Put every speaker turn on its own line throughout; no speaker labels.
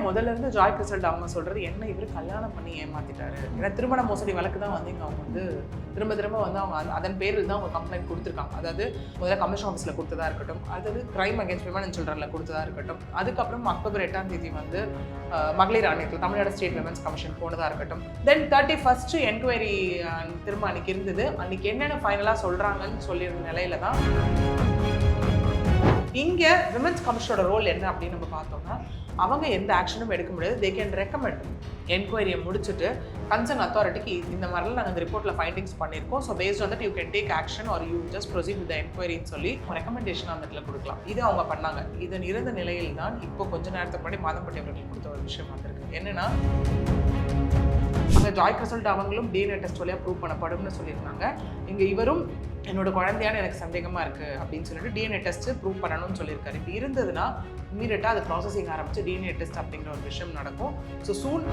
முதல்ல இருந்து ஜாய் கிறிசல்ட் அவங்க சொல்றது என்ன இவர் கல்யாணம் பண்ணி ஏமாத்திட்டாரு. ஏன்னா திருமண மோசடி வழக்கு தான் வந்து அவங்க வந்து திரும்ப திரும்ப வந்து அவங்க அதன் பேரில் தான் அவங்க கம்ப்ளைண்ட் கொடுத்துருக்காங்க. அதாவது முதல்ல கமிஷன் ஆஃபீஸில் கொடுத்ததா இருக்கட்டும், அதாவது கிரைம் அகேன்ஸ்ட் விமன் அண்ட் சில்ட்ரனில் கொடுத்ததா இருக்கட்டும், அதுக்கப்புறம் அக்டோபர் 8ஆம் தேதி வந்து மகளிர் ஆணையத்தில் தமிழ்நாடு ஸ்டேட் விமன்ஸ் கமிஷன் போனதாக இருக்கட்டும். தென் 31st என்கொயரி திரும்ப அன்னைக்கு இருந்தது. அன்னைக்கு என்னென்ன ஃபைனலாக சொல்கிறாங்கன்னு சொல்லியிருந்த நிலையில தான் இங்கே விமன்ஸ் கமிஷனோட ரோல் என்ன அப்படின்னு நம்ம பார்த்தோம்னா, அவங்க எந்த ஆக்ஷனும் எடுக்க முடியாது. தே கேன் ரெக்கமெண்ட் என்கொயரியை முடிச்சுட்டு கன்சர்ன் அத்தாரிட்டிக்கு இந்த மாதிரிலாம் நாங்கள் இந்த ரிப்போர்ட்டில் ஃபைண்டிங்ஸ் பண்ணியிருக்கோம், so based on that you can take action or you just proceed with என்கொயரின்னு சொல்லி ரெக்கமெண்டேஷன் அந்த இடத்துல கொடுக்கலாம். இது அவங்க பண்ணாங்க. இதன் இருந்த நிலையில் தான் இப்போ கொஞ்ச நேரத்துக்கு முன்னாடி மாதம்பட்டி அவர்கள் கொடுத்த ஒரு விஷயம் வந்திருக்கு. என்னன்னா, அங்கே ஜாய் கிறிசல்ட் அவங்களும் டிஎன்ஏ டெஸ்ட் வழியாக ப்ரூவ் பண்ணப்படும்னு சொல்லியிருந்தாங்க. இங்கே இவரும் என்னோட குழந்தையான எனக்கு சந்தேகமாக இருக்குது அப்படின்னு சொல்லிட்டு டிஎன்ஏ டெஸ்ட்டு ப்ரூவ் பண்ணணும்னு சொல்லியிருக்காரு. இப்போ இருந்ததுன்னா இம்மீடியட்டாக அது ப்ராசஸிங் ஆரம்பிச்சு டிஎன்ஏ டெஸ்ட் அப்படிங்கிற ஒரு விஷயம் நடக்கும். ஸோ சூன்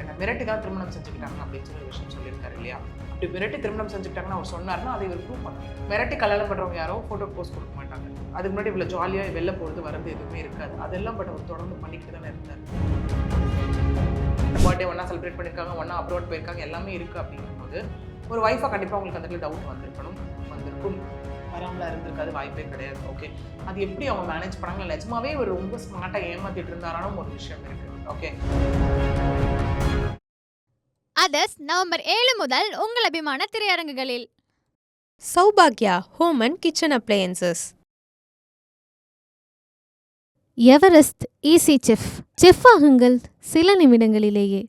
என்ன மிரட்டி தான் திருமணம் செஞ்சுக்கிட்டாங்க அப்படின்னு சொல்லி ஒரு விஷயம் சொல்லியிருக்காரு இல்லையா? அப்படி மிரட்டி திருமணம் செஞ்சுக்கிட்டாங்கன்னு அவர் சொன்னார்னா அதை இவர் ப்ரூவ் பண்ணுவாங்க. மிரட்டி கல்யாணம் பண்ணுறவங்க யாரோ ஃபோட்டோ போஸ்ட் கொடுக்க மாட்டாங்க. அதுக்கு முன்னாடி இவ்வளோ ஜாலியாக வெளில போகிறது வரது எதுவுமே இருக்காது. அதெல்லாம் பட் அவர் தொடர்ந்து பண்ணிக்கிட்டு தானே இருந்தார். பர்த்டே ஒன்றா செலிப்ரேட் பண்ணியிருக்காங்க, ஒன்றா அப்ரோட் போயிருக்காங்க, எல்லாமே இருக்குது அப்படிங்கும்போது ஒரு ஒய்ஃபாக கண்டிப்பாக உங்களுக்கு அந்த டவுட் வந்திருக்கும், வராமலாம் இருந்திருக்காது, வாய்ப்பே கிடையாது. ஓகே, அது எப்படி அவங்க மேனேஜ் பண்ணாங்க? நிஜமாவே ஒரு ரொம்ப ஸ்மார்ட்டாக ஏமாத்திட்டு இருந்தாரானும் ஒரு விஷயம் இருக்குது. ஓகே,
அதர்ஸ் நவம்பர் 7 முதல் உங்கள் அபிமான திரையரங்குகளில்.
சௌபாக்யா home and kitchen appliances.
Everest easy chef ஆகுங்கள் சில நிமிடங்களிலேயே.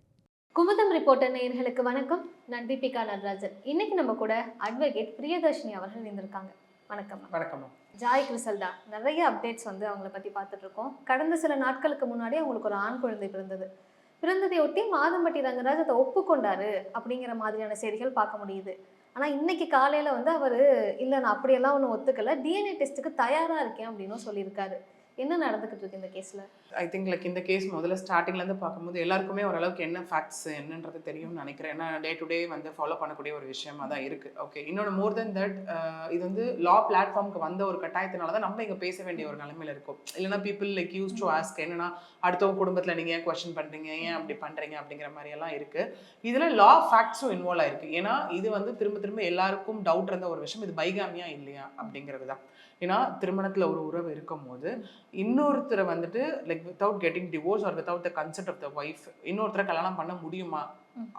குமுதம் ரிப்போர்ட்டர் நேயர்களுக்கு வணக்கம். நான் தீபிகா நடராஜன். இன்னைக்கு நம்ம கூட அட்வொகேட் பிரியதர்ஷினி அவர்கள் இருந்திருக்காங்க. வணக்கம்.
வணக்கம்.
ஜாய் கிறிசல்டா நிறைய அப்டேட்ஸ் வந்து அவங்கள பற்றி பார்த்துட்டு இருக்கோம். கடந்த சில நாட்களுக்கு முன்னாடி அவங்களுக்கு ஒரு ஆண் குழந்தை பிறந்ததை ஒட்டி மாதம்பட்டி ரங்கராஜ் அதை ஒப்புக்கொண்டாரு அப்படிங்கிற மாதிரியான செய்திகள் பார்க்க முடியுது. ஆனால் இன்னைக்கு காலையில் வந்து அவர் இல்லை, நான் அப்படியெல்லாம் ஒன்றும் ஒத்துக்கலை, டிஎன்ஏ டெஸ்ட்டுக்கு தயாராக இருக்கேன் அப்படின்னு சொல்லியிருக்காரு. என்ன நடந்துக்கிட்டு இருக்கு இந்த கேஸில்?
ஐ திங்க் லைக் இந்த கேஸ் முதல்ல ஸ்டார்டிங்லேருந்து பார்க்கும்போது எல்லாருக்குமே ஓரளவுக்கு என்ன ஃபேக்ட்ஸ் என்னன்றது தெரியும்னு நினைக்கிறேன். ஏன்னா டே டு டே வந்து ஃபாலோ பண்ணக்கூடிய ஒரு விஷயமா தான் இருக்குது. ஓகே, இன்னொன்று மோர் தென் தட், இது வந்து லா பிளாட்ஃபார்முக்கு வந்த ஒரு கட்டாயத்தினால தான் நம்ம இங்கே பேச வேண்டிய ஒரு நிலைமையில் இருக்கும். இல்லைனா people like use to ask என்னன்னா, அடுத்தவங்க குடும்பத்தில் நீங்கள் ஏன் கொஸ்டின் பண்ணுறீங்க, ஏன் அப்படி பண்ணுறீங்க அப்படிங்கிற மாதிரியெல்லாம் இருக்குது. இதில் லா ஃபேக்ட்ஸும் இன்வால்வ் ஆயிருக்கு. ஏன்னா இது வந்து திரும்ப எல்லாருக்கும் டவுட் இருந்த ஒரு விஷயம், இது பைகாமியா இல்லையா அப்படிங்கிறது தான். ஏன்னா திருமணத்தில் ஒரு உறவு இருக்கும் போது இன்னொருத்தரை வந்துட்டு like without getting divorce or without the consent of the wife இன்னொருத்தரை கல்யாணம் பண்ண முடியுமா?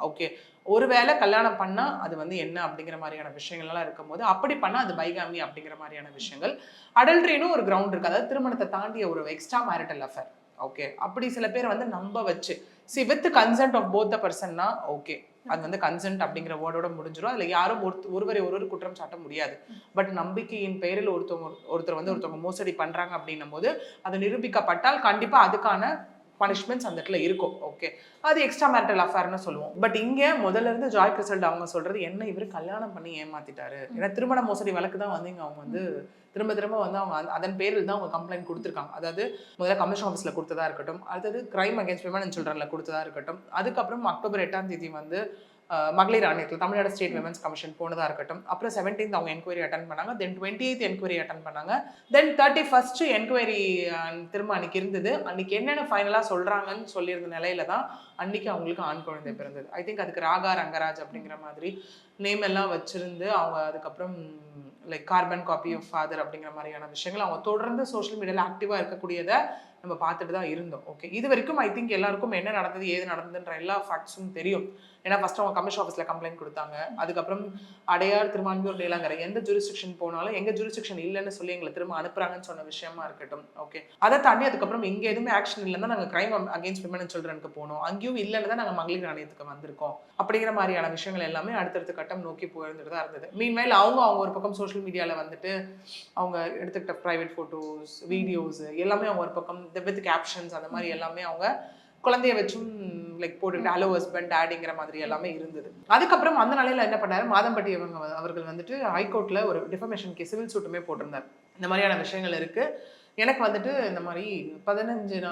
ஓகே, ஒருவேளை கல்யாணம் பண்ணால் அது வந்து என்ன அப்படிங்கிற மாதிரியான விஷயங்கள்லாம் இருக்கும் போது அப்படி பண்ணால் அது பைகாமி அப்படிங்கிற மாதிரியான விஷயங்கள். அடல்ட்ரின்னு ஒரு கிரவுண்ட் இருக்குது, அதாவது திருமணத்தை தாண்டிய ஒரு எக்ஸ்ட்ரா மேரிட்டல் அஃபேர். ஓகே, அப்படி சில பேர் வந்து நம்ப வச்சு with consent of both the பர்சன்னா ஓகே, அது வந்து கன்சென்ட் அப்படிங்கிற வேர்டோட முடிஞ்சிடும். அதில் யாரும் ஒருவரை குற்றம் சாட்ட முடியாது. பட் நம்பிக்கையின் பெயரில் ஒருத்தர் வந்து ஒருத்தவங்க மோசடி பண்ணுறாங்க அப்படின்னும் போது அது நிரூபிக்கப்பட்டால் கண்டிப்பாக அதுக்கான பனிஷ்மெண்ட்ஸ் அந்த இடத்துல இருக்கும். ஓகே, அது எக்ஸ்ட்ரா மேரிட்டல் அஃபேர்னு சொல்லுவோம். பட் இங்கே முதல்ல இருந்து ஜாய் கிறிசல்ட் அவங்க சொல்றது என்ன இவர் கல்யாணம் பண்ணி ஏமாத்திட்டாரு. ஏன்னா திருமண மோசடி வழக்கு தான் வந்து இங்கே அவங்க வந்து திரும்ப வந்து அவங்க அதன் பேரில் தான் அவங்க கம்ப்ளைண்ட் கொடுத்துருக்காங்க. அதாவது முதல்ல கமிஷன் ஆஃபீஸில் கொடுத்ததா இருக்கட்டும், அதாவது கிரைம் அகேன்ஸ்ட் விமன் அண்ட் சில்ட்ரனில் கொடுத்ததா இருக்கட்டும், அதுக்கப்புறம் அக்டோபர் 8ஆம் தேதி வந்து மகளிர் ஆணையத்தில் தமிழ்நாடு ஸ்டேட் விமன்ஸ் கமிஷன் போனதாக இருக்கட்டும். அப்புறம் 17th அவங்க என்கொயரி அட்டன் பண்ணாங்க. தென் 28th என்கொயரி அட்டன் பண்ணாங்க. தென் 31st என்கொயரி திரும்ப அன்னைக்கு இருந்தது. அன்னைக்கு என்னென்ன ஃபைனலாக சொல்கிறாங்கன்னு சொல்லியிருந்த நிலையில தான் அன்னைக்கு அவங்களுக்கு ஆண் குழந்தை பிறந்தது. ஐ திங்க் அதுக்கு ராகா ரங்கராஜ் அப்படிங்கிற மாதிரி நேம் எல்லாம் வச்சிருந்து அவங்க அதுக்கப்புறம் like carbon copy of father அப்படிங்கிற மாதிரியான விஷயங்கள் அவங்க தொடர்ந்து சோஷியல் மீடியாவில் ஆக்டிவாக இருக்கக்கூடியதை நம்ம பார்த்துட்டு தான் இருந்தோம். ஓகே, இது வரைக்கும் ஐ திங்க் எல்லாருக்கும் என்ன நடந்தது ஏது நடந்ததுன்ற எல்லா ஃபேக்ட்ஸும் தெரியும். ஏன்னா ஃபர்ஸ்ட் அவங்க கமிஷன் ஆஃபீஸில் கம்ப்ளைண்ட் கொடுத்தாங்க. அதுக்கப்புறம் அடையார், திருமான்மியூர், நீலாங்கரை எந்த ஜூரிஸ்டிக்ஷன் போனாலும் எங்கள் ஜூரிஸ்டிக்ஷன் இல்லைன்னு சொல்லி எங்களை திரும்ப அனுப்புறாங்கன்னு சொன்ன விஷயமா இருக்கட்டும். ஓகே, அதை தாண்டி அதுக்கப்புறம் இங்கே எதுவுமே ஆக்ஷன் இல்லைன்னா நாங்கள் கிரைம் அகேன்ஸ்ட் விமன் அண்ட் சில்ட்ரனுக்கு போனோம். அங்கேயும் இல்லைன்னு தான் நாங்கள் மகளிர் ஆணையத்துக்கு வந்திருக்கோம். அப்படிங்கிற மாதிரியான விஷயங்கள் எல்லாமே அடுத்தடுத்த கட்டம் நோக்கி போயிருந்துட்டு தான் இருந்தது. மீன்வைல் அவங்க ஒரு பக்கம் சோஷியல் மீடியாவில் வந்துட்டு அவங்க எடுத்துக்கிட்ட ப்ரைவேட் ஃபோட்டோஸ், வீடியோஸ் எல்லாமே அவங்க ஒரு பக்கம் வித் கேப்ஷன்ஸ் அந்த மாதிரி எல்லாமே அவங்க குழந்தைய வச்சும் லைக் போட்டுட்டு ஹலோ ஹஸ்பண்ட் டேடிங்கிற மாதிரி எல்லாமே இருந்தது. அதுக்கப்புறம் அந்த நிலையில என்ன பண்ணாரு, மாதம்பட்டி அவர்கள் வந்துட்டு ஹைகோர்ட்ல ஒரு டிஃபமேஷன் கேஸ் சிவில் சூட்டுமே போட்டிருந்தார். இந்த மாதிரியான விஷயங்கள் இருக்கு, எனக்கு வந்துட்டு இந்த மாதிரி 12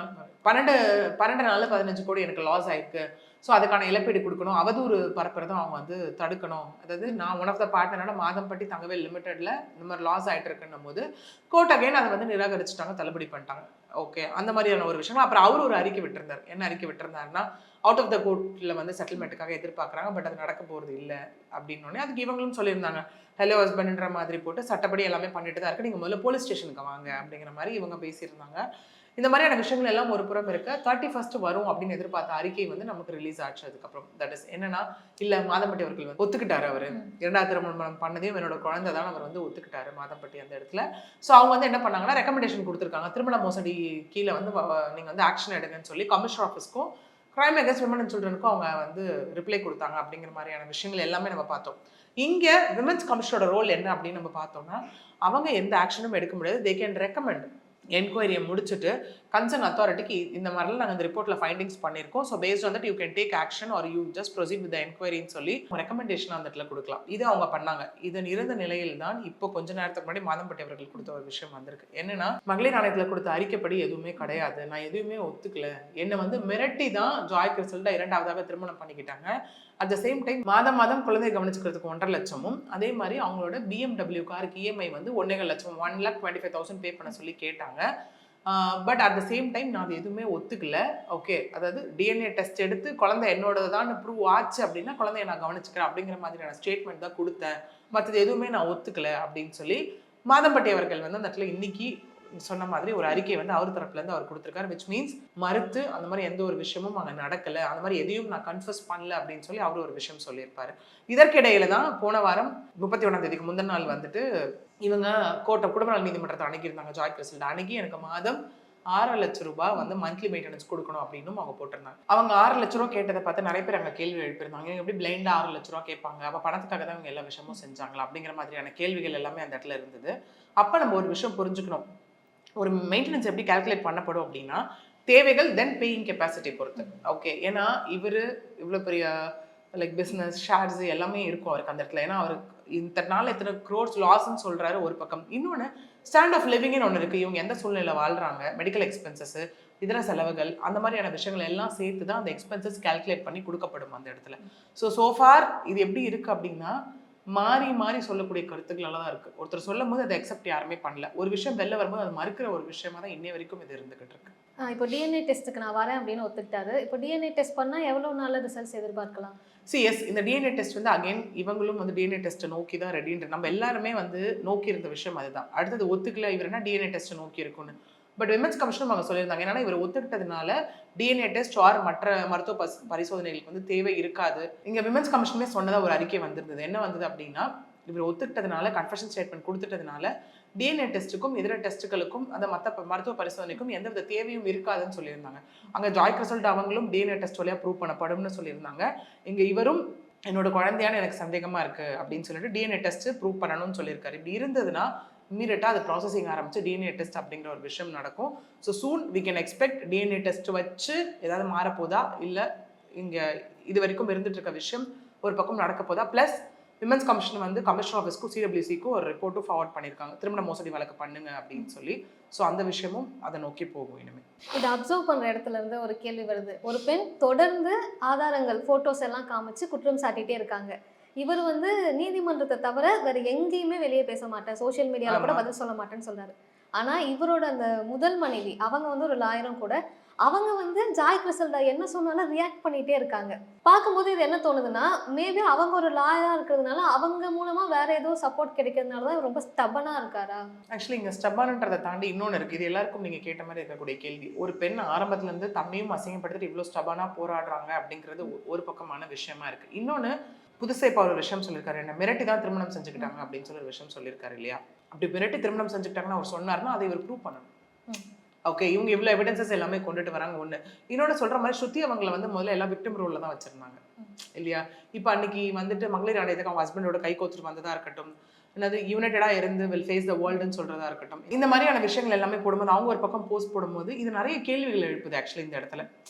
நாள் 15 கோடி எனக்கு லாஸ் ஆயிருக்கு, ஸோ அதுக்கான இழப்பீடு கொடுக்கணும், அவதூறு பரப்புறதும் அவங்க வந்து தடுக்கணும். அதாவது நான் ஒன் ஆஃப் த பார்ட்னரோட மாதம்பட்டி தங்கவேல் லிமிடெட்ல இந்த மாதிரி லாஸ் ஆகிட்டு இருக்குன்னும் போது கோர்ட் அகைன் அதை வந்து நிராகரிச்சுட்டாங்க, தள்ளுபடி பண்ணிட்டாங்க. ஓகே, அந்த மாதிரியான ஒரு விஷயங்கள். அப்புறம் அவர் ஒரு அறிக்கை விட்டிருந்தார். என்ன அறிக்கை விட்டிருந்தாருன்னா, அவுட் ஆஃப் த கோர்ட்டில் வந்து செட்டில்மெண்ட்டுக்காக எதிர்பார்க்குறாங்க, பட் அது நடக்க போகிறது இல்லை அப்படின்னோடனே அதுக்கு இவங்களும் சொல்லியிருந்தாங்க, ஹலோ ஹஸ்பண்ட்ன்ற மாதிரி போட்டு சட்டப்படி எல்லாமே பண்ணிட்டு தான் இருக்கு, நீங்கள் முதல்ல போலீஸ் ஸ்டேஷனுக்கு வாங்க அப்படிங்கிற மாதிரி இவங்க பேசியிருந்தாங்க. இந்த மாதிரியான விஷயங்கள் எல்லாம் ஒரு புறம் இருக்க 31st வரும் அப்படின்னு எதிர்பார்த்த அறிக்கை வந்து நமக்கு ரிலீஸ் ஆச்சு. அதுக்கப்புறம் தட் இஸ் என்னன்னா, இல்ல மாதம்பட்டி அவர்கள் வந்து ஒத்துக்கிட்டாரு. அவரு 2வது திருமணம் பண்ணதையும் என்னோட குழந்தை தான் அவர் வந்து ஒத்துக்கிட்டாரு மாதம்பட்டி அந்த இடத்துல. ஸோ அவங்க வந்து என்ன பண்ணாங்கன்னா ரெக்கமெண்டேஷன் கொடுத்துருக்காங்க, திருமண மோசடி கீழே வந்து நீங்க வந்து ஆக்ஷன் எடுங்கன்னு சொல்லி கமிஷனர் ஆஃபீஸ்க்கும் கிரைம் அகேன்ஸ்ட் விமன் அண்ட் சில்ட்ரனுக்கும் அவங்க வந்து ரிப்ளை கொடுத்தாங்க. அப்படிங்கிற மாதிரியான விஷயங்கள் எல்லாமே நம்ம பார்த்தோம். இங்க விமன்ஸ் கமிஷனோட ரோல் என்ன அப்படின்னு நம்ம பார்த்தோம்னா, அவங்க எந்த ஆக்ஷனும் எடுக்க முடியாது. They can recommend. என்கொயரியை முடிச்சுட்டு கன்சர்ன் அத்தாரிட்டிக்கு இந்த மாதிரிலாம் நாங்கள் இந்த ரிப்போர்ட்டில் ஃபைண்டிங்ஸ் பண்ணியிருக்கோம், so based on that you can take action or you just proceed with என்கொயரின்னு சொல்லி ரெக்கமெண்டேஷன் அந்த இடத்துல கொடுக்கலாம். இது அவங்க பண்ணாங்க. இதன் இருந்த நிலையில் தான் இப்போ கொஞ்ச நேரத்துக்கு முன்னாடி மாதம்பட்டி அவர்கள் கொடுத்த ஒரு விஷயம் வந்திருக்கு. என்னன்னா, மகளிர் ஆணையத்தில் கொடுத்த அறிக்கைப்படி எதுவுமே கிடையாது, நான் எதுவுமே ஒத்துக்கல, என்னை வந்து மிரட்டி தான் ஜாய் கிறிஸ்டல்டா 2வதாக திருமணம் பண்ணிக்கிட்டாங்க. அட் த சேம் டைம் மாதம் குழந்தைய கவனிச்சுக்கிறதுக்கு 1.5 லட்சமும், அதே மாதிரி அவங்களோட BMW காருக்கு EMI வந்து 1.5 லட்சம் 1,25,000 பே பண்ண சொல்லி கேட்டாங்க. But at the same time நான் அது எதுவுமே ஒத்துக்கல. ஓகே, அதாவது DNA டெஸ்ட் எடுத்து குழந்தை என்னோடது தான் ப்ரூவ் ஆச்சு அப்படின்னா குழந்தைய நான் கவனிச்சுக்கிறேன் அப்படிங்கிற மாதிரியான ஸ்டேட்மெண்ட் தான் கொடுத்தேன், மற்றது எதுவுமே நான் ஒத்துக்கல அப்படின்னு சொல்லி மாதம்பட்டி அவர்கள் வந்து அந்த இடத்துல இன்னைக்கு சொன்ன மாதிரி ஒரு அறிக்கை வந்து அவர் தரப்புல இருந்து அவர் கொடுத்திருக்காரு. விச் மீன்ஸ் மறுத்து அந்த மாதிரி எந்த ஒரு விஷயமும் அங்கே நடக்கல, அந்த மாதிரி எதையும் நான் கன்ஃபர்ஸ் பண்ணல அப்படின்னு சொல்லி அவர் ஒரு விஷயம் சொல்லியிருப்பாரு. இதற்கிடையில தான் போன வாரம் 31ஆம் தேதிக்கு முந்தின நாள் வந்துட்டு இவங்க குடும்ப நல நீதிமன்றத்தை அணுகியிருந்தாங்க. ஜாய் கிறிஸ்டல்டா அணுகி எனக்கு மாதம் 6 லட்சம் ரூபாய் வந்து மந்த்லி மெயின்டெனன்ஸ் கொடுக்கணும் அப்படின்னு அவங்க போட்டிருந்தாங்க. அவங்க 6 லட்ச ரூபா கேட்டதை பார்த்து நிறைய பேர் அங்கே கேள்வி எழுப்பியிருந்தாங்க, இவங்க எப்படி பிளைண்டா 6 லட்ச ரூபா கேட்பாங்க, அப்போ பணத்துக்காக தான் இவங்க எல்லா விஷயமும் செஞ்சாங்களா அப்படிங்கிற மாதிரியான கேள்விகள் எல்லாமே அந்த இடத்துல இருந்தது. அப்போ நம்ம ஒரு விஷயம் புரிஞ்சுக்கணும், ஒரு மெயின்டெனன்ஸ் எப்படி கால்குலேட் பண்ணப்படும் அப்படின்னா, தேவைகள் தென் பேயிங் கெப்பாசிட்டி பொறுத்து. ஓகே, ஏன்னா இவர் இவ்வளோ பெரிய லைக் பிஸ்னஸ் ஷேர்ஸ் எல்லாமே இருக்கும் அவருக்கு அந்த இடத்துல. ஏன்னா அவருக்கு இத்தனை க்ரோர்ஸ் லாஸ்ன்னு சொல்றாரு ஒரு பக்கம். இன்னொன்று ஸ்டாண்ட் ஆஃப் லிவிங்னு ஒன்று இருக்குது. இவங்க எந்த சூழ்நிலையில் வாழ்றாங்க, மெடிக்கல் எக்ஸ்பென்சஸ், இதர செலவுகள், அந்த மாதிரியான விஷயங்கள் எல்லாம் சேர்த்து தான் அந்த எக்ஸ்பென்சஸ் கால்குலேட் பண்ணி கொடுக்கப்படும் அந்த இடத்துல. சோஃபார் இது எப்படி இருக்கு அப்படின்னா, மாறி மாறி சொல்லக்கூடிய கருத்துக்கள் தான் இருக்கு. ஒருத்தர் சொல்லும் போது அதை அக்செப்ட் யாருமே பண்ணல, ஒரு விஷயம் வெளில வரும்போது அது மறுக்கிற ஒரு விஷயமா தான் இன்னை வரைக்கும் இது இருந்துகிட்டு இருக்கு.
இப்போ DNA டெஸ்ட்டுக்கு நான் வரேன் அப்படின்னு ஒத்துக்கிட்டாரு. இப்போ DNA டெஸ்ட் பண்ணால் எவ்வளோ நாள் ரிசல்ட்ஸ் எதிர்பார்க்கலாம்?
எஸ், இந்த DNA டெஸ்ட் வந்து அகைன் இவங்களும் வந்து DNA டெஸ்ட்டை நோக்கி தான் ரெடின்ற, நம்ம எல்லாருமே வந்து நோக்கி இருந்த விஷயம் அதுதான். அடுத்தது ஒத்துக்கல இவர் என்ன DNA டெஸ்ட்டை நோக்கி இருக்குன்னு. பட் விமன்ஸ் கமிஷனும் அவங்க சொல்லியிருந்தாங்க, ஏன்னா இவர் ஒத்துக்கிட்டதுனால DNA டெஸ்ட் ஆர் மற்ற மருத்துவ பரிசோதனைகளுக்கு வந்து தேவை இருக்காது. இங்கே விமன்ஸ் கமிஷனுமே சொன்னதாக ஒரு அறிக்கை வந்திருந்தது. என்ன வந்தது அப்படின்னா, இவர் ஒத்துக்கிட்டதுனால கன்ஃபெஷன் ஸ்டேட்மெண்ட் கொடுத்துட்டதுனால DNA டெஸ்ட்டுக்கும் இதர டெஸ்ட்டுகளுக்கும் அந்த மற்ற மருத்துவ பரிசோதனைக்கும் எந்தவித தேவையும் இருக்காதுன்னு சொல்லியிருந்தாங்க. அங்கே ஜாய் கிறிஸ்டல்டா அவங்களும் DNA டெஸ்ட் வழியாக ப்ரூவ் பண்ணப்படும்னு சொல்லியிருந்தாங்க. இங்கே இவரும் என்னோட குழந்தையான எனக்கு சந்தேகமா இருக்கு அப்படின்னு சொல்லிட்டு DNA டெஸ்ட் ப்ரூவ் பண்ணணும்னு சொல்லியிருக்காரு. இப்படி இருந்ததுன்னா இம்மீடியட்டாக அது ப்ராசஸிங் ஆரம்பிச்சு DNA டெஸ்ட் அப்படிங்கிற ஒரு விஷயம் நடக்கும். So soon we can expect DNA test வச்சு ஏதாவது மாறப்போதா, இல்லை இங்கே இது வரைக்கும் இருந்துட்டு இருக்க விஷயம் ஒரு பக்கம் நடக்க போதா. ப்ளஸ் விமன்ஸ் கமிஷன் வந்து கமிஷனர் ஆஃபீஸ்க்கும் CWCக்கும் ஒரு ரிப்போர்ட்டும் ஃபார்வர்ட் பண்ணியிருக்காங்க, திருமண மோசடி வழக்கு பண்ணுங்க அப்படின்னு சொல்லி. ஸோ அந்த விஷயமும் அதை நோக்கி போகும். இனிமேல்
இதை அப்சர்வ் பண்ணுற இடத்துல இருந்து ஒரு கேள்வி வருது. ஒரு பெண் தொடர்ந்து ஆதாரங்கள் ஃபோட்டோஸ் எல்லாம் காமிச்சு குற்றம் சாட்டிகிட்டே இருக்காங்க. இவர் வந்து நீதிமன்றத்தை தவிர வேற எங்கேயுமே வெளியே பேச மாட்டேன், சோஷியல் மீடியாவில் கூட பதில் சொல்ல மாட்டேன்னு சொல்றாரு. ஆனால் இவரோட அந்த முதல் மனைவி அவங்க வந்து ஒரு லாயரும் கூட, அவங்க வந்து ஜாய் கிறிஸ்டல்டா என்ன சொன்னாலும் ரியாக்ட் பண்ணிகிட்டே இருக்காங்க. பார்க்கும்போது இது என்ன தோணுதுன்னா, மேபி அவங்க ஒரு லாயராக இருக்கிறதுனால அவங்க மூலமாக வேற ஏதோ சப்போர்ட் கிடைக்கிறதுனால தான் ரொம்ப ஸ்டப்பனாக இருக்காரா?
ஆக்சுவலி இங்கே ஸ்டப்பன்ன்றதை தாண்டி இன்னொன்று இருக்குது. இது எல்லாருக்கும் நீங்கள் கேட்ட மாதிரி இருக்கக்கூடிய கேள்வி. ஒரு பெண் ஆரம்பத்துலேருந்து தன்னையும் அசிங்கப்படுத்திட்டு இவ்வளோ ஸ்டப்பனாக போராடுறாங்க அப்படிங்கிறது ஒரு பக்கமான விஷயமா இருக்குது. இன்னொன்று புதுசா இப்போ ஒரு விஷயம் சொல்லியிருக்காரு, என்ன மிரட்டி தான் திருமணம் செஞ்சுக்கிட்டாங்க அப்படின்னு சொல்லி ஒரு விஷயம் சொல்லியிருக்காரு இல்லையா. அப்படி மிரட்டி திருமணம் செஞ்சுக்கிட்டாங்கன்னு அவர் சொன்னார்னா அதை இவர் ப்ரூவ் பண்ணணும். ஓகே, இவங்க இவ்வளோ எவிடன்சஸ் எல்லாமே கொண்டுட்டு வராங்க. ஒன்று இன்னொன்று சொல்கிற மாதிரி ஸ்ருதி அவங்களை வந்து முதல்ல எல்லாம் விக்டிம் ரோலில் தான் வச்சுருந்தாங்க இல்லையா. இப்போ அன்னைக்கு வந்துட்டு மகளிர் ஆணையத்துக்கு அவங்க ஹஸ்பண்டோட கை கோத்துட்டு வந்ததாக இருக்கட்டும், என்னது யுனைடடாக இருந்து வில் ஃபேஸ் த வேர்ல்டுன்னு சொல்கிறதா இருக்கட்டும், இந்த மாதிரியான விஷயங்கள் எல்லாமே போடும்போது அவங்க ஒரு பக்கம் போஸ்ட் போடும்போது இது நிறைய கேள்விகள் எழுப்புது ஆக்சுவலி இந்த இடத்துல.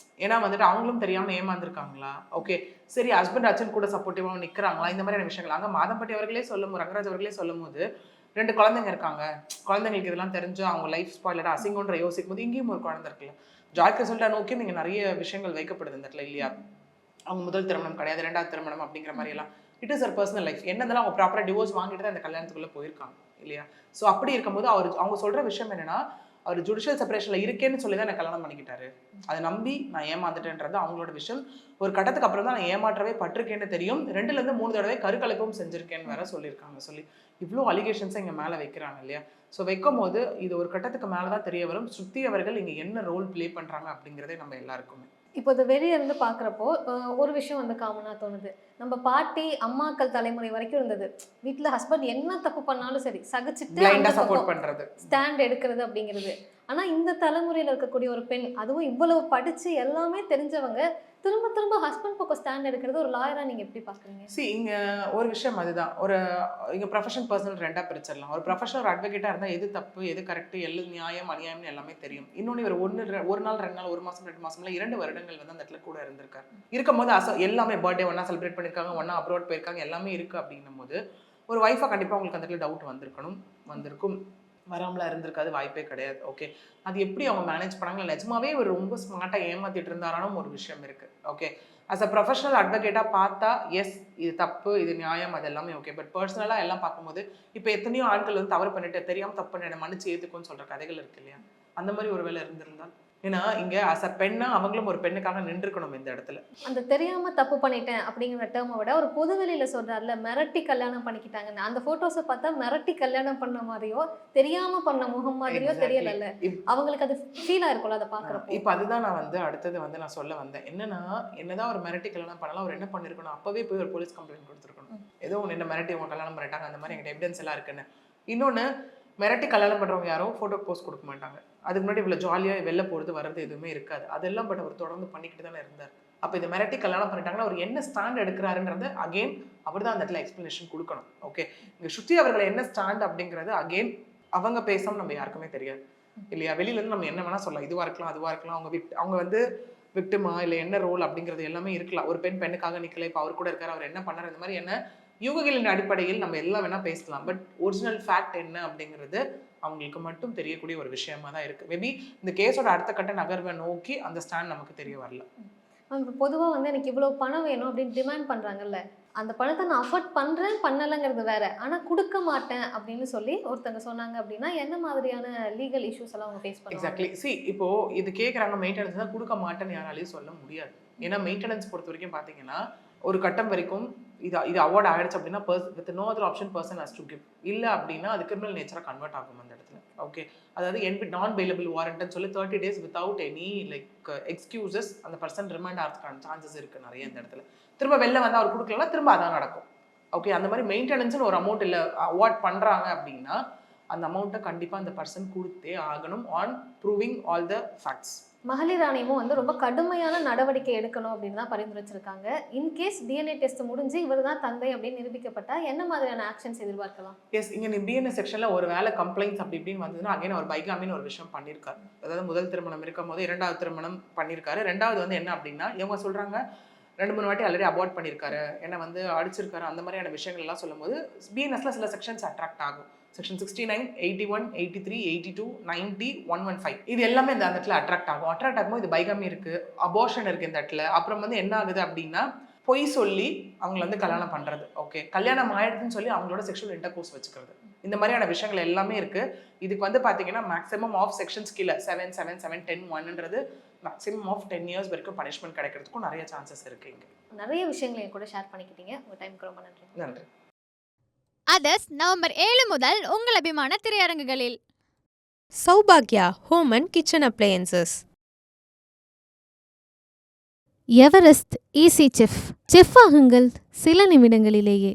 ஏன்னா வந்துட்டு அவங்களும் தெரியாமல் ஏமாந்துருக்காங்களா, ஓகே சரி ஹஸ்பண்ட் அச்சன் கூட சப்போர்ட்டிவாக நிற்கிறாங்களா, இந்த மாதிரியான விஷயங்கள். அங்கே மாதம்பட்டி அவர்களே சொல்லும், ரங்கராஜ் அவர்களே சொல்லும் போது 2 குழந்தைங்க இருக்காங்க, குழந்தைங்களுக்கு இதெல்லாம் தெரிஞ்சு அவங்க லைஃப் ஸ்பாயிலடா அசிங்கன்ற யோசிக்கும் போது இங்கேயும் ஒரு குழந்தை இருக்குல்ல. ஜாய் கிறிஸ்டல்டா நோக்கியும் இங்கே நிறைய விஷயங்கள் வைக்கப்படுது இந்த இடத்துல இல்லையா. அவங்க முதல் திருமணம் கிடையாது, 2வது திருமணம் அப்படிங்கிற மாதிரி எல்லாம் it is our personal life. என்னதெல்லாம் அவங்க ப்ராப்பராக டிவோர்ஸ் வாங்கிட்டு தான் இந்த கல்யாணத்துக்குள்ளே போயிருக்காங்க இல்லையா. ஸோ அப்படி இருக்கும்போது அவங்க சொல்கிற விஷயம் என்னன்னா, அவர் ஜுடிஷியல் செப்பரேஷன்ல இருக்கேன்னு சொல்லி தான் எனக்கு கல்யாணம் பண்ணிக்கிட்டாரு. அதை நம்பி நான் ஏமாந்துட்டேன்றது அவங்களோட விஷயம். ஒரு கட்டத்துக்கு அப்புறம் தான் நான் ஏமாற்றவே பட்டிருக்கேன்னு தெரியும். 2-3 தடவை கருக்கலைப்பும் செஞ்சிருக்கேன்னு வேற சொல்லியிருக்காங்க. சொல்லி இவ்வளோ அலிகேஷன்ஸை இங்கே மேலே வைக்கிறாங்க இல்லையா. ஸோ வைக்கும் போது இது ஒரு கட்டத்துக்கு மேலே தான் தெரிய வரும் ஸ்ருதி அவர்கள் இங்கே என்ன ரோல் ப்ளே பண்ணுறாங்க அப்படிங்கிறதே நம்ம எல்லாருக்குமே.
இப்போ இது வெளியே இருந்து பார்க்குறப்போ ஒரு விஷயம் வந்து காமனாக தோணுது. நம்ம பாட்டி அம்மாக்கள் தலைமுறை வரைக்கும் இருந்தது, வீட்டில் ஹஸ்பண்ட் என்ன தப்பு பண்ணாலும் சரி சகிச்சுட்டு
சப்போர்ட் பண்றது,
ஸ்டாண்ட் எடுக்கிறது அப்படிங்கிறது. ஆனால் இந்த தலைமுறையில் இருக்கக்கூடிய ஒரு பெண், அதுவும் இவ்வளவு படித்து எல்லாமே தெரிஞ்சவங்க, திரும்ப திரும்ப ஹஸ்பண்ட் பக்கம் ஸ்டாண்ட் எடுக்கிறது ஒரு லாயராக நீங்கள் எப்படி பார்க்குறீங்க?
இங்கே ஒரு விஷயம் அதுதான், ஒரு இங்கே ப்ரொஃபஷனல் பர்சனல் ரெண்டாக பிரிச்சிடலாம். ஒரு ப்ரொஃபஷனல் அட்வொகேட்டாக இருந்தால் எது தப்பு எது கரெக்டு எது நியாயம் அநியாயம்னு எல்லாமே தெரியும். இன்னொன்று இவர் ஒரு நாள் 2 நாள் 1 மாதம் 2 மாதம்ல 2 வருடங்கள் வந்து அந்த இடத்துல கூட இருந்திருக்காரு. இருக்கும்போது எல்லாமே பர்த்டே ஒன்றா செலிப்ரேட் பண்ணியிருக்காங்க, ஒன்றா அப்ரோட் போயிருக்காங்க, எல்லாமே இருக்குது. அப்படின்னும் போது ஒரு ஒய்ஃபாக கண்டிப்பாக உங்களுக்கு அந்த இடத்துல டவுட் வந்திருக்கும், வராமலாம் இருந்திருக்காது, வாய்ப்பே கிடையாது. ஓகே, அது எப்படி அவங்க மேனேஜ் பண்ணாங்களா, நிஜமாவே இவர் ரொம்ப ஸ்மார்ட்டாக ஏமாத்திட்டு இருந்தாரானும் ஒரு விஷயம் இருக்குது. ஓகே, அஸ் அ ப்ரொஃபஷனல் அட்வொகேட்டாக பார்த்தா எஸ் இது தப்பு இது நியாயம் அது எல்லாமே ஓகே. பட் பர்சனலாக எல்லாம் பார்க்கும்போது இப்போ எத்தனையோ ஆட்கள் வந்து தவறு பண்ணிட்டு தெரியாமல் தப்பு பண்ணிட்டு மன்னிச்சு ஏற்றுக்கும்னு சொல்கிற கதைகள் இருக்கு இல்லையா. அந்த மாதிரி ஒரு வேலை இருந்திருந்தால், ஏன்னா இங்கே அஸ் அ பெண்ணா அவங்களும் ஒரு பெண்ணுக்காக நின்றுக்கணும் இந்த இடத்துல.
அந்த தெரியாம தப்பு பண்ணிட்டேன் அப்படிங்கிற டேர்மை விட ஒரு பொதுவெளியில சொல்றாருல மிரட்டி கல்யாணம் பண்ணிக்கிட்டாங்கன்னு, அந்த போட்டோஸை பார்த்தா மிரட்டி கல்யாணம் பண்ண மாதிரியோ தெரியாம பண்ண முகம் மாதிரியோ தெரியல. அவங்களுக்கு அது ஃபீல் ஆயிருக்கும்ல அதை பாக்குறப்போ.
இப்போ அதுதான் நான் வந்து அடுத்தது வந்து நான் சொல்ல வந்தேன். என்னதான் ஒரு மிரட்டி கல்யாணம் பண்ணலாம், அவர் என்ன பண்ணிருக்கணும், அப்பவே போய் ஒரு போலீஸ் கம்ப்ளைண்ட் கொடுத்துருக்கணும். ஏதோ ஒன்று என்ன மிரட்டி அவங்க கல்யாணம் பண்ணிட்டாங்க அந்த மாதிரி எங்கிட்ட எவிடன்ஸ் எல்லாம் இருக்குன்னு. இன்னொன்று, மிரட்டி கல்யாணம் பண்ணுறவங்க யாரும் ஃபோட்டோ போஸ்ட் கொடுக்க மாட்டாங்க. அதுக்கு முன்னாடி இவ்வளோ ஜாலியாக வெளில போகிறது வர்றது எதுவுமே இருக்காது. அதெல்லாம் பட் அவர் தொடர்ந்து பண்ணிக்கிட்டு தானே இருந்தார். அப்போ இதை மிரட்டி கல்யாணம் பண்ணிட்டாங்கன்னா அவர் என்ன ஸ்டாண்ட் எடுக்கிறாருன்றது அகெயின் அவர் தான் அந்த இடத்துல எக்ஸ்பிளனேஷன் கொடுக்கணும். ஓகே, இங்கே ஸ்ருதி அவர்களை என்ன ஸ்டாண்ட் அப்படிங்கிறது அகெயின் அவங்க பேசாமல் நம்ம யாருக்குமே தெரியாது இல்லையா. வெளியிலேருந்து நம்ம என்ன வேணால் சொல்லலாம், இதுவாக இருக்கலாம் அதுவாக இருக்கலாம், அவங்க வந்து விக்டிமா இல்லை என்ன ரோல் அப்படிங்கிறது எல்லாமே இருக்கலாம். ஒரு பெண்ணுக்காக நிற்கல, இப்போ அவர் கூட இருக்கார், அவர் என்ன பண்ணார், இந்த மாதிரி என்ன யூகங்களின் அடிப்படையில் நம்ம எல்லாம் வேணா பேசலாம். பட் ஒரிஜினல் ஃபேக்ட் என்ன அப்படிங்கிறது அவங்களுக்கு மட்டும் தெரியக்கூடிய ஒரு விஷயமா தான் இருக்கு. மேபி இந்த கேஸோட அடுத்த கட்ட நகர்வை நோக்கி அந்த ஸ்டாண்ட் நமக்கு தெரிய வரல.
பொதுவாக வந்து எனக்கு இவ்வளோ பணம் வேணும் அப்படின்னு டிமாண்ட் பண்ணுறாங்கல்ல, அந்த பணத்தை நான் அஃபோர்ட் பண்ணுறேன் பண்ணலைங்கிறது வேற, ஆனால் கொடுக்க மாட்டேன் அப்படின்னு சொல்லி ஒருத்தங்க சொன்னாங்க அப்படின்னா என்ன மாதிரியான லீகல் இஷ்யூஸ் எல்லாம் அவங்க ஃபேஸ் பண்ணுவாங்க?
எக்ஸாக்ட்லி. இப்போ இது கேட்குறாங்க, மெயின்டெனன்ஸ் தான் கொடுக்க மாட்டேன்னு யாராலையும் சொல்ல முடியாது. ஏன்னா மெயின்டெனன்ஸ் பொறுத்த வரைக்கும் பார்த்தீங்கன்னா ஒரு கட்டம் வரைக்கும் இது அவார்ட் ஆயிடுச்சு அப்படின்னா with no other option person has to give. இல்லை அப்படின்னா அது கிரிமினல் நேச்சராக கன்வெர்ட் ஆகும் அந்த இடத்துல. ஓகே, அதாவது நான் பெயிலபிள் வாரண்ட்னு சொல்லி 30 days without any like excuses அந்த பர்சன் ரிமைண்ட் ஆகிறதுக்கான சான்சஸ் இருக்குது நிறைய இந்த இடத்துல. திரும்ப வெளில வந்து அவர் கொடுக்கலன்னா திரும்ப அதான் நடக்கும். ஓகே, அந்த மாதிரி மெயின்டெனன்ஸ்னு ஒரு அமௌண்ட் இல்லை அவார்ட் பண்ணுறாங்க அப்படின்னா அந்த அமௌண்ட்டை கண்டிப்பாக அந்த பர்சன் கொடுத்தே ஆகணும் on proving all the facts.
மகளிர் ஆணையமும் வந்து ரொம்ப கடுமையான நடவடிக்கை எடுக்கணும் அப்படின்னு தான் பரிந்துரைச்சிருக்காங்க. இன்கேஸ் டிஎன்ஏ டெஸ்ட் முடிஞ்சு இவர் தான் தந்தை அப்படின்னு நிரூபிக்கப்பட்டா என்ன மாதிரியான ஆக்ஷன்ஸ் எதிர்பார்க்கலாம்?
எஸ், இங்கே டிஎன்ஏ செக்ஷனில் ஒரு வேலை கம்ப்ளைண்ட்ஸ் அப்படி இப்படின்னு வந்ததுன்னா அகைன் அவர் பைகாமின்னு ஒரு விஷயம் பண்ணியிருக்காரு. அதாவது முதல் திருமணம் இருக்கும் போது 2வது திருமணம் பண்ணியிருக்காரு. 2வது வந்து என்ன அப்படின்னா இவங்க சொல்கிறாங்க 2-3 வாட்டி ஆல்ரெடி அபார்ட் பண்ணியிருக்காரு, என்னை வந்து அடிச்சிருக்காரு, அந்த மாதிரியான விஷயங்கள் எல்லாம் சொல்லும் போது பிஎன்எஸ்ல சில செக்ஷன்ஸ் அட்ராக்ட் ஆகும். செக்ஷன் 69, 81, 83, 82, 90, 115 இது எல்லாமே இந்த இடத்துல அட்ராக்ட் ஆகும். அட்ராக்ட் ஆகும்போது இது பைகாமி இருக்குது, அபார்ஷன் இருக்குது இந்த இடத்துல. அப்புறம் வந்து என்ன ஆகுது அப்படின்னா பொய் சொல்லி அவங்களை வந்து கல்யாணம் பண்ணுறது. ஓகே, கல்யாணம் ஆயிடுதுன்னு சொல்லி அவங்களோட செக்ஷுவல் இன்டர்கோர்ஸ் வச்சுக்கிறது, இந்த மாதிரியான விஷயங்கள் எல்லாமே இருக்குது. இதுக்கு வந்து பார்த்தீங்கன்னா மேக்ஸிமம் ஆஃப் செக்ஷன்ஸ் கீழே 7, 7, 7, 10, 1ன்றது மேக்ஸிமம் ஆஃப் 10 years வரைக்கும் பனிஷ்மெண்ட் கிடைக்கிறதுக்கும் நிறைய சான்சஸ் இருக்குது. இங்கே
நிறைய விஷயங்களை கூட ஷேர் பண்ணிக்கிட்டீங்க. உங்கள் டைமுக்கு ரொம்ப நன்றி.
நன்றி.
அதர்ஸ் நவம்பர் 7 முதல் உங்கள் அபிமான திரையரங்குகளில்.
சௌபாக்யா home and kitchen appliances.
Everest easy chef ஆகுங்கள் சில நிமிடங்களிலேயே.